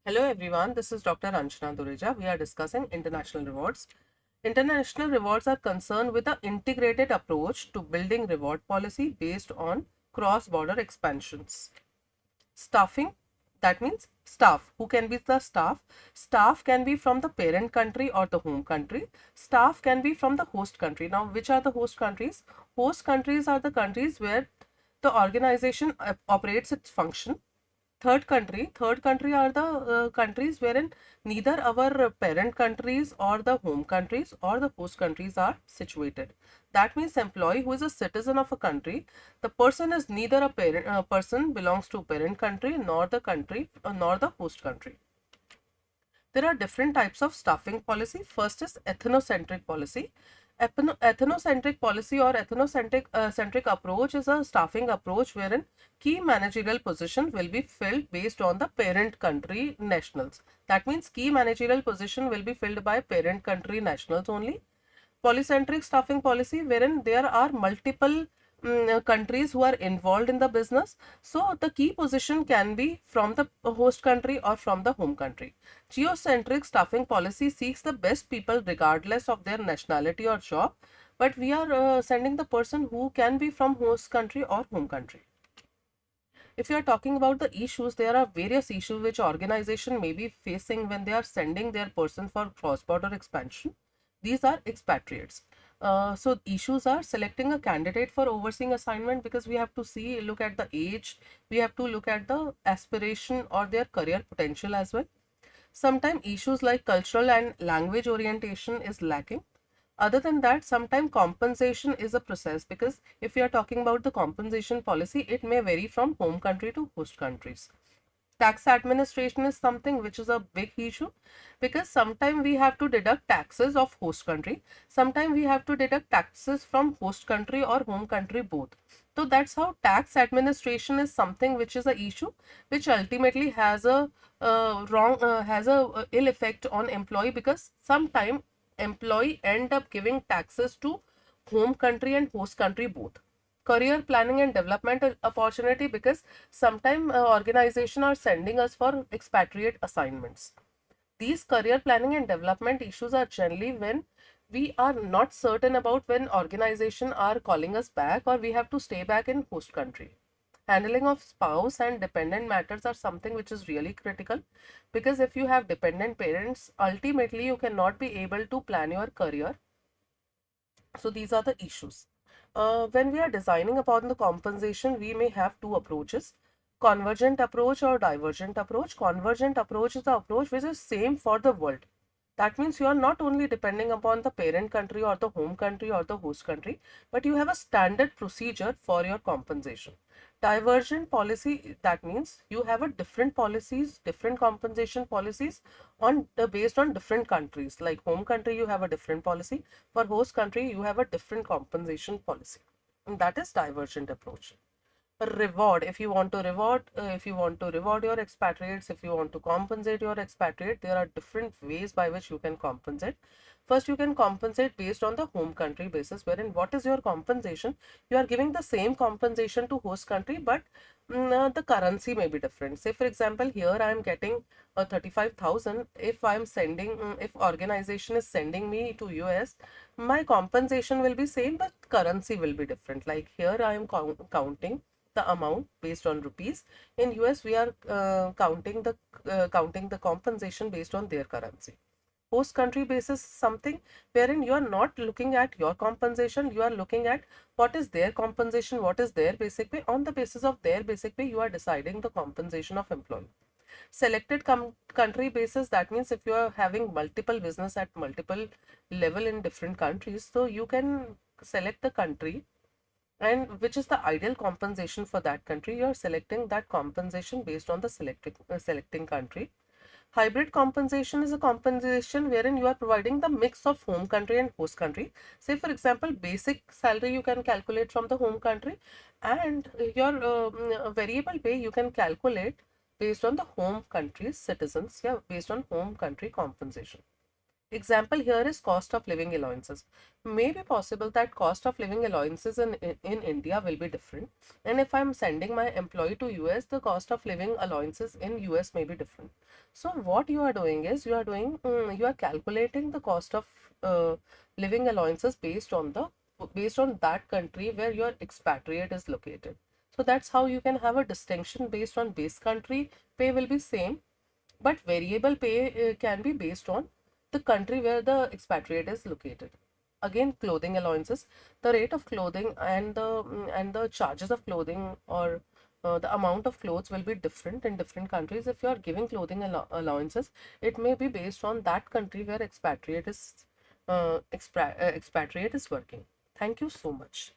Hello everyone, this is Dr. Anshana Dureja. We are discussing international rewards. International rewards are concerned with an integrated approach to building reward policy based on cross-border expansions. Staffing, that means staff. Who can be the staff? Staff can be from the parent country or the home country. Staff can be from the host country. Now, which are the host countries? Host countries are the countries where the organization operates its function. Third country are the countries wherein neither our parent countries or the home countries or the host countries are situated. That means employee who is a citizen of a country, the person is neither a parent person belongs to parent country nor the country nor the host country. There are different types of staffing policy. First is ethnocentric policy. Ethnocentric policy or ethnocentric centric approach is a staffing approach wherein key managerial position will be filled based on the parent country nationals. That means key managerial position will be filled by parent country nationals only. Polycentric staffing policy wherein there are multiple countries who are involved in the business, so the key position can be from the host country or from the home country. Geocentric staffing policy seeks the best people regardless of their nationality or job, but we are sending the person who can be from host country or home country. If you are talking about the issues, there are various issues which organization may be facing when they are sending their person for cross-border expansion. These are expatriates. So issues are selecting a candidate for overseeing assignment, because we have to look at the age, we have to look at the aspiration or their career potential as well. Sometimes issues like cultural and language orientation is lacking. Other than that, sometimes compensation is a process, because if you are talking about the compensation policy, it may vary from home country to host countries. Tax administration is something which is a big issue, because sometimes we have to deduct taxes of host country, sometimes we have to deduct taxes from host country or home country both. So that's how tax administration is something which is a issue, which ultimately has a ill effect on employee, because sometimes employee end up giving taxes to home country and host country both. Career planning and development opportunity, because sometimes organization are sending us for expatriate assignments. These career planning and development issues are generally when we are not certain about when organization are calling us back or we have to stay back in host country. Handling of spouse and dependent matters are something which is really critical, because if you have dependent parents, ultimately you cannot be able to plan your career. So these are the issues. When we are designing upon the compensation, we may have two approaches: convergent approach or divergent approach. Convergent approach is the approach which is same for the world. That means you are not only depending upon the parent country or the home country or the host country, but you have a standard procedure for your compensation. Divergent policy, that means you have a different policies, different compensation policies based on different countries. Like home country, you have a different policy. For host country, you have a different compensation policy. And that is divergent approach. Reward, if you want to reward your expatriates, if you want to compensate your expatriate, there are different ways by which you can compensate. First, you can compensate based on the home country basis, wherein what is your compensation? You are giving the same compensation to host country, but the currency may be different. Say for example, here I am getting 35,000. If I am sending if organization is sending me to US, my compensation will be same, but currency will be different. Like here I am counting the amount based on rupees. In US, we are counting the compensation based on their currency. Host country basis something wherein you are not looking at your compensation, you are looking at what is their compensation, what is their basic pay. On the basis of their basic pay, you are deciding the compensation of employee. Selected country basis, that means if you are having multiple business at multiple level in different countries, so you can select the country and which is the ideal compensation for that country. You are selecting that compensation based on the selecting country. Hybrid compensation is a compensation wherein you are providing the mix of home country and host country. Say for example, basic salary you can calculate from the home country, and your variable pay you can calculate based on the home country's citizens, yeah, based on home country compensation. Example here is cost of living allowances. May be possible that cost of living allowances in India will be different. And if I'm sending my employee to US, the cost of living allowances in US may be different. So what you are doing is you are calculating the cost of living allowances based on that country where your expatriate is located. So that's how you can have a distinction based on base country. Pay will be same, but variable pay can be based on the country where the expatriate is located. Again, clothing allowances, the rate of clothing and the charges of clothing, or the amount of clothes will be different in different countries. If you are giving clothing allowances, it may be based on that country where expatriate is working. Thank you so much.